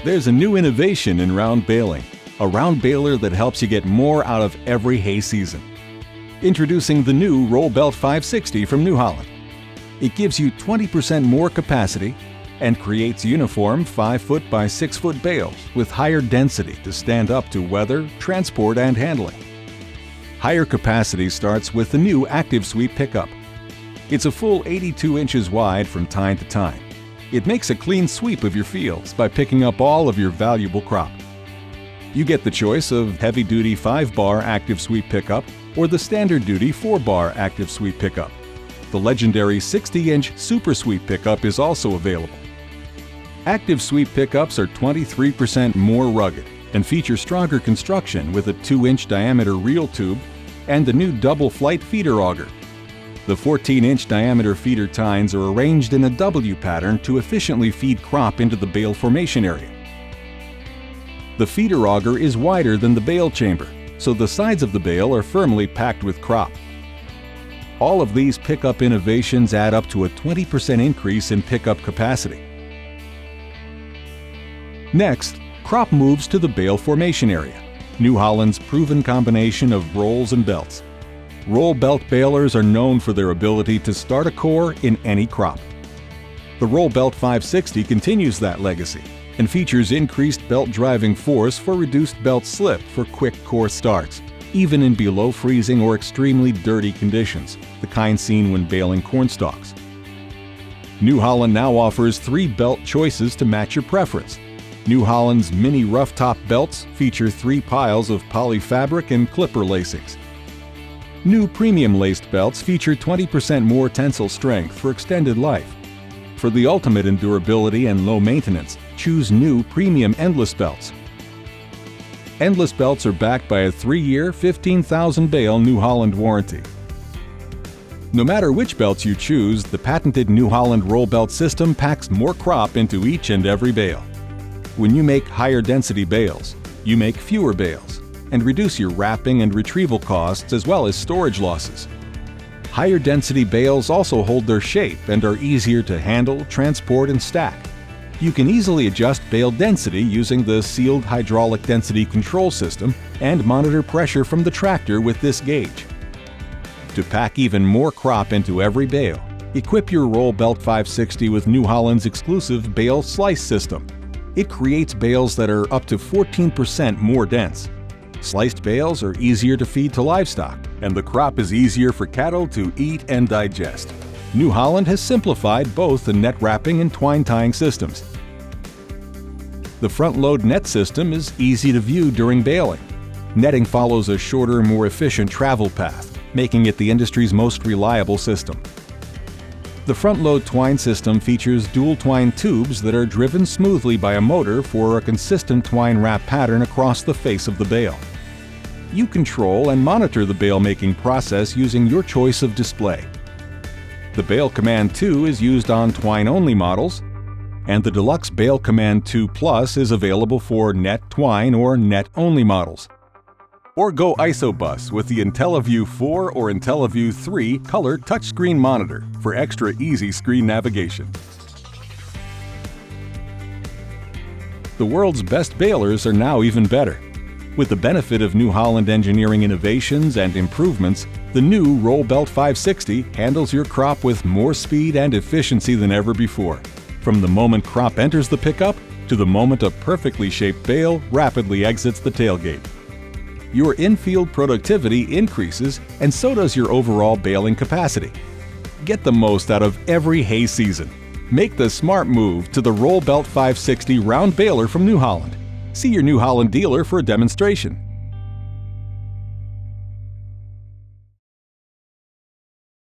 There's a new innovation in round baling, a round baler that helps you get more out of every hay season. Introducing the new Roll Belt 560 from New Holland. It gives you 20% more capacity and creates uniform 5-foot by 6-foot bales with higher density to stand up to weather, transport, and handling. Higher capacity starts with the new Active Sweep pickup. It's a full 82 inches wide from tine to tine. It makes a clean sweep of your fields by picking up all of your valuable crop. You get the choice of heavy-duty 5-bar Active Sweep pickup or the standard-duty 4-bar Active Sweep pickup. The legendary 60-inch Super Sweep pickup is also available. Active Sweep pickups are 23% more rugged and feature stronger construction with a 2-inch diameter reel tube and the new double flight feeder auger. The 14-inch diameter feeder tines are arranged in a W pattern to efficiently feed crop into the bale formation area. The feeder auger is wider than the bale chamber, so the sides of the bale are firmly packed with crop. All of these pickup innovations add up to a 20% increase in pickup capacity. Next, crop moves to the bale formation area, New Holland's proven combination of rolls and belts. Roll belt balers are known for their ability to start a core in any crop. The Roll Belt 560 continues that legacy and features increased belt driving force for reduced belt slip for quick core starts, even in below freezing or extremely dirty conditions, the kind seen when baling corn stalks. New Holland now offers 3 belt choices to match your preference. New Holland's mini rough top belts feature 3 piles of poly fabric and clipper lacings. New premium laced belts feature 20% more tensile strength for extended life. For the ultimate in durability and low maintenance, choose new premium endless belts. Endless belts are backed by a 3-year, 15,000 bale New Holland warranty. No matter which belts you choose, the patented New Holland roll belt system packs more crop into each and every bale. When you make higher density bales, you make fewer bales and reduce your wrapping and retrieval costs as well as storage losses. Higher density bales also hold their shape and are easier to handle, transport, and stack. You can easily adjust bale density using the sealed hydraulic density control system and monitor pressure from the tractor with this gauge. To pack even more crop into every bale, equip your Roll Belt 560 with New Holland's exclusive Bale-Slice system. It creates bales that are up to 14% more dense. Sliced bales are easier to feed to livestock, and the crop is easier for cattle to eat and digest. New Holland has simplified both the net wrapping and twine tying systems. The front-load net system is easy to view during baling. Netting follows a shorter, more efficient travel path, making it the industry's most reliable system. The front-load twine system features dual twine tubes that are driven smoothly by a motor for a consistent twine wrap pattern across the face of the bale. You control and monitor the bale-making process using your choice of display. The Bale Command 2 is used on twine-only models, and the Deluxe Bale Command 2 Plus is available for net twine or net-only models. Or go ISOBUS with the IntelliView 4 or IntelliView 3 color touchscreen monitor for extra easy screen navigation. The world's best balers are now even better. With the benefit of New Holland engineering innovations and improvements, the new Roll Belt 560 handles your crop with more speed and efficiency than ever before, from the moment crop enters the pickup to the moment a perfectly shaped bale rapidly exits the tailgate. Your in-field productivity increases, and so does your overall baling capacity. Get the most out of every hay season. Make the smart move to the Roll Belt 560 round baler from New Holland. See your New Holland dealer for a demonstration.